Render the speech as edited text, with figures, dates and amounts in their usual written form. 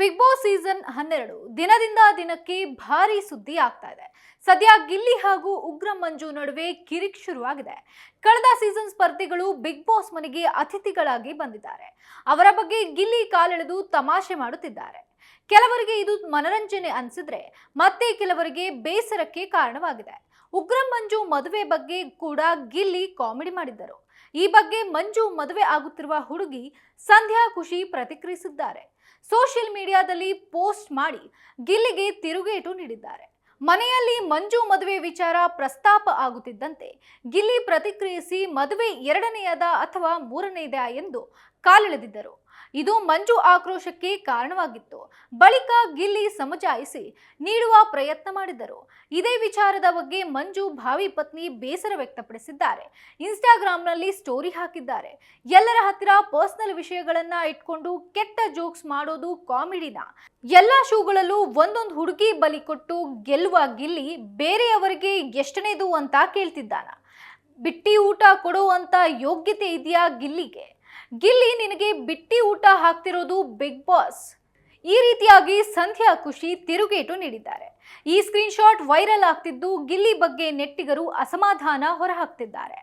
Big boss season 12 ದಿನದಿಂದ ದಿನಕ್ಕೆ ಭಾರಿ ಸುದ್ದಿ ಆಗ್ತಾ ಇದೆ. ಸದ್ಯ ಗಿಲ್ಲಿ ಹಾಗೂ ಉಗ್ರ ಮಂಜು ನಡುವೆ ಕಿರಿಕ್ ಶುರುವಾಗಿದೆ. ಕಳೆದ ಸೀಸನ್ ಸ್ಪರ್ಧಿಗಳು ಬಿಗ್ ಬಾಸ್ ಮನೆಗೆ ಅತಿಥಿಗಳಾಗಿ ಬಂದಿದ್ದಾರೆ. ಅವರ ಬಗ್ಗೆ ಗಿಲ್ಲಿ ಕಾಲೆಳೆದು ತಮಾಷೆ ಮಾಡುತ್ತಿದ್ದಾರೆ. ಕೆಲವರಿಗೆ ಇದು ಮನರಂಜನೆ ಅನಿಸಿದ್ರೆ ಮತ್ತೆ ಕೆಲವರಿಗೆ ಬೇಸರಕ್ಕೆ ಕಾರಣವಾಗಿದೆ. ಉಗ್ರ ಮಂಜು ಮದುವೆ ಬಗ್ಗೆ ಕೂಡ ಗಿಲ್ಲಿ ಕಾಮಿಡಿ ಮಾಡಿದ್ದರು. ಈ ಬಗ್ಗೆ ಮಂಜು ಮದುವೆ ಆಗುತ್ತಿರುವ ಹುಡುಗಿ ಸಂಧ್ಯಾ ಖುಷಿ ಪ್ರತಿಕ್ರಿಯಿಸಿದ್ದಾರೆ. ಸೋಷಿಯಲ್ ಮೀಡಿಯಾದಲ್ಲಿ ಪೋಸ್ಟ್ ಮಾಡಿ ಗಿಲ್ಲಿಗೆ ತಿರುಗೇಟು ನೀಡಿದ್ದಾರೆ. ಮನೆಯಲ್ಲಿ ಮಂಜು ಮದುವೆ ವಿಚಾರ ಪ್ರಸ್ತಾಪ ಆಗುತ್ತಿದ್ದಂತೆ ಗಿಲ್ಲಿ ಪ್ರತಿಕ್ರಿಯಿಸಿ ಮದುವೆ ಎರಡನೆಯದ ಅಥವಾ ಮೂರನೆಯದ ಎಂದು ಕಾಲೆಳೆದಿದ್ದರು. ಇದು ಮಂಜು ಆಕ್ರೋಶಕ್ಕೆ ಕಾರಣವಾಗಿತ್ತು. ಬಳಿಕ ಗಿಲ್ಲಿ ಸಮಜಾಯಿಸಿ ನೀಡುವ ಪ್ರಯತ್ನ ಮಾಡಿದರು. ಇದೇ ವಿಚಾರದ ಬಗ್ಗೆ ಮಂಜು ಭಾವಿ ಪತ್ನಿ ಬೇಸರ ವ್ಯಕ್ತಪಡಿಸಿದ್ದಾರೆ. ಇನ್ಸ್ಟಾಗ್ರಾಂನಲ್ಲಿ ಸ್ಟೋರಿ ಹಾಕಿದ್ದಾರೆ. ಎಲ್ಲರ ಹತ್ತಿರ ಪರ್ಸನಲ್ ವಿಷಯಗಳನ್ನ ಇಟ್ಕೊಂಡು ಕೆಟ್ಟ ಜೋಕ್ಸ್ ಮಾಡೋದು ಕಾಮಿಡಿನ? ಎಲ್ಲಾ ಶೋಗಳಲ್ಲೂ ಒಂದೊಂದು ಹುಡುಗಿ ಬಲಿ ಕೊಟ್ಟು ಗೆಲ್ಲುವ ಗಿಲ್ಲಿ ಬೇರೆಯವರಿಗೆ ಎಷ್ಟನೇದು ಅಂತ ಕೇಳ್ತಿದ್ದಾನ? ಬಿಟ್ಟಿ ಊಟ ಕೊಡುವಂತ ಯೋಗ್ಯತೆ ಇದೆಯಾ ಗಿಲ್ಲಿಗೆ? ಗಿಲ್ಲಿ ನಿನಗೆ ಬಿಟ್ಟಿ ಊಟ ಹಾಕ್ತಿರೋದು ಬಿಗ್ ಬಾಸ್. ಈ ರೀತಿಯಾಗಿ ಸಂಧ್ಯಾ ಖುಷಿ ತಿರುಗೇಟು ನೀಡಿದ್ದಾರೆ. ಈ ಸ್ಕ್ರೀನ್ ಶಾಟ್ ವೈರಲ್ ಆಗ್ತಿದ್ದು ಗಿಲ್ಲಿ ಬಗ್ಗೆ ನೆಟ್ಟಿಗರು ಅಸಮಾಧಾನ ಹೊರಹಾಕ್ತಿದ್ದಾರೆ.